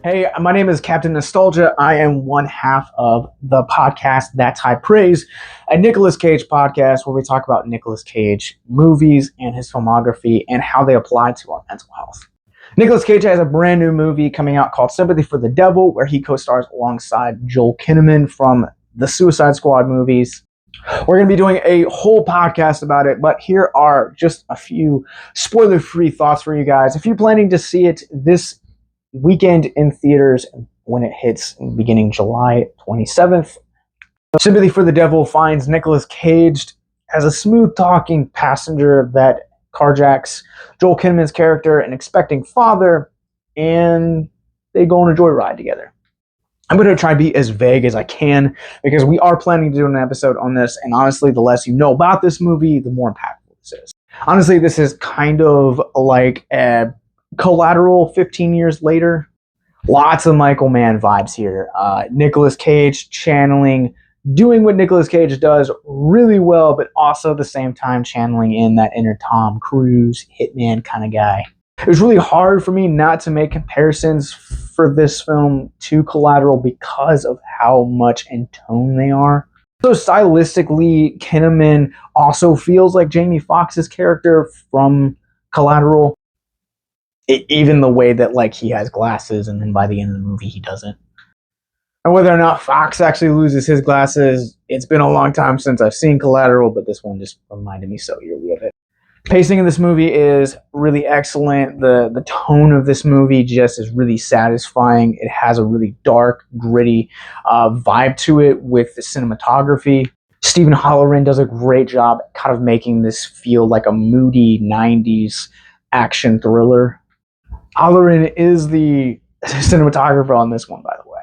Hey, my name is Captain Nostalgia. I am one half of the podcast That's High Praise, a Nicolas Cage podcast where we talk about Nicolas Cage movies and his filmography and how they apply to our mental health. Nicolas Cage has a brand new movie coming out called Sympathy for the Devil, where he co-stars alongside Joel Kinnaman from the Suicide Squad movies. We're going to be doing a whole podcast about it, but here are just a few spoiler-free thoughts for you guys. If you're planning to see it this weekend in theaters when it hits beginning July 27th. Sympathy for the Devil finds Nicolas Cage as a smooth-talking passenger that carjacks Joel Kinnaman's character, an expecting father, and they go on a joyride together. I'm going to try to be as vague as I can because we are planning to do an episode on this, and honestly, the less you know about this movie, the more impactful this is. Honestly, this is kind of like a Collateral 15 years later. Lots of Michael Mann vibes here. Nicolas Cage doing what Nicolas Cage does really well, but also at the same time channeling in that inner Tom Cruise hitman kind of guy. It was really hard for me not to make comparisons for this film to Collateral because of how much in tone they are. So stylistically, Kinnaman also feels like Jamie Foxx's character from Collateral. Even the way that he has glasses and then by the end of the movie he doesn't. And whether or not Fox actually loses his glasses, it's been a long time since I've seen Collateral, but this one just reminded me so yearly of it. Pacing in this movie is really excellent. The tone of this movie just is really satisfying. It has a really dark, gritty vibe to it with the cinematography. Stephen Halloran does a great job kind of making this feel like a moody 90s action thriller. Adler is the cinematographer on this one, by the way.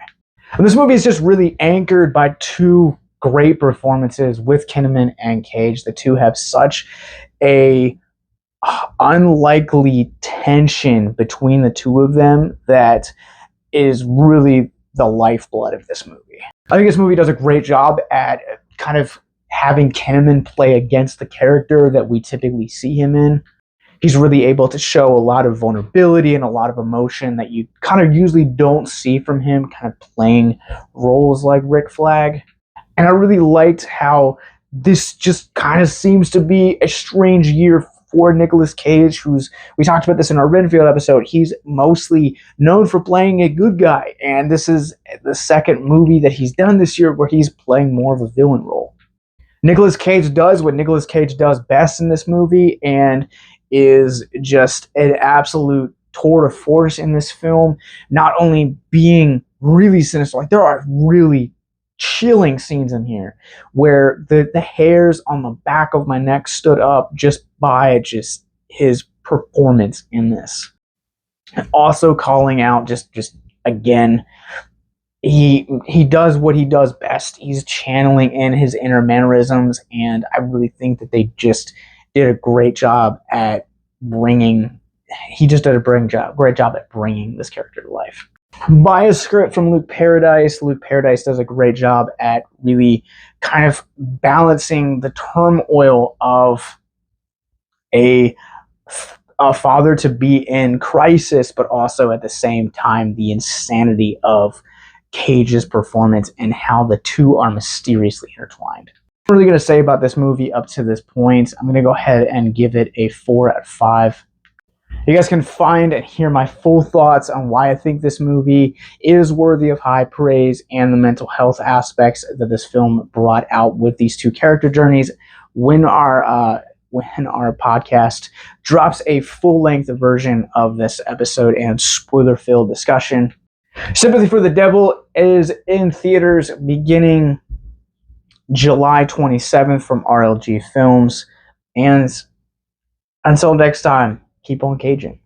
And this movie is just really anchored by two great performances with Kinnaman and Cage. The two have such a unlikely tension between the two of them that is really the lifeblood of this movie. I think this movie does a great job at kind of having Kinnaman play against the character that we typically see him in. He's really able to show a lot of vulnerability and a lot of emotion that you kind of usually don't see from him, kind of playing roles like Rick Flag. And I really liked how this just kind of seems to be a strange year for Nicolas Cage, we talked about this in our Renfield episode, he's mostly known for playing a good guy. And this is the second movie that he's done this year where he's playing more of a villain role. Nicolas Cage does what Nicolas Cage does best in this movie and is just an absolute tour de force in this film, not only being really sinister, there are really chilling scenes in here where the hairs on the back of my neck stood up just by his performance in this. And also calling out just again, he does what he does best. He's channeling in his inner mannerisms, and I really think that they just did a great job at great job at bringing this character to life. By a script from Luke Paradise. Luke Paradise does a great job at really kind of balancing the turmoil of a father to be in crisis, but also at the same time the insanity of Cage's performance and how the two are mysteriously intertwined. What I'm really going to say about this movie up to this point, I'm going to go ahead and give it a 4 out of 5. You guys can find and hear my full thoughts on why I think this movie is worthy of high praise and the mental health aspects that this film brought out with these two character journeys when our podcast drops a full-length version of this episode and spoiler-filled discussion. Sympathy for the Devil is in theaters beginning July 27th from RLG Films. And until next time, keep on caging.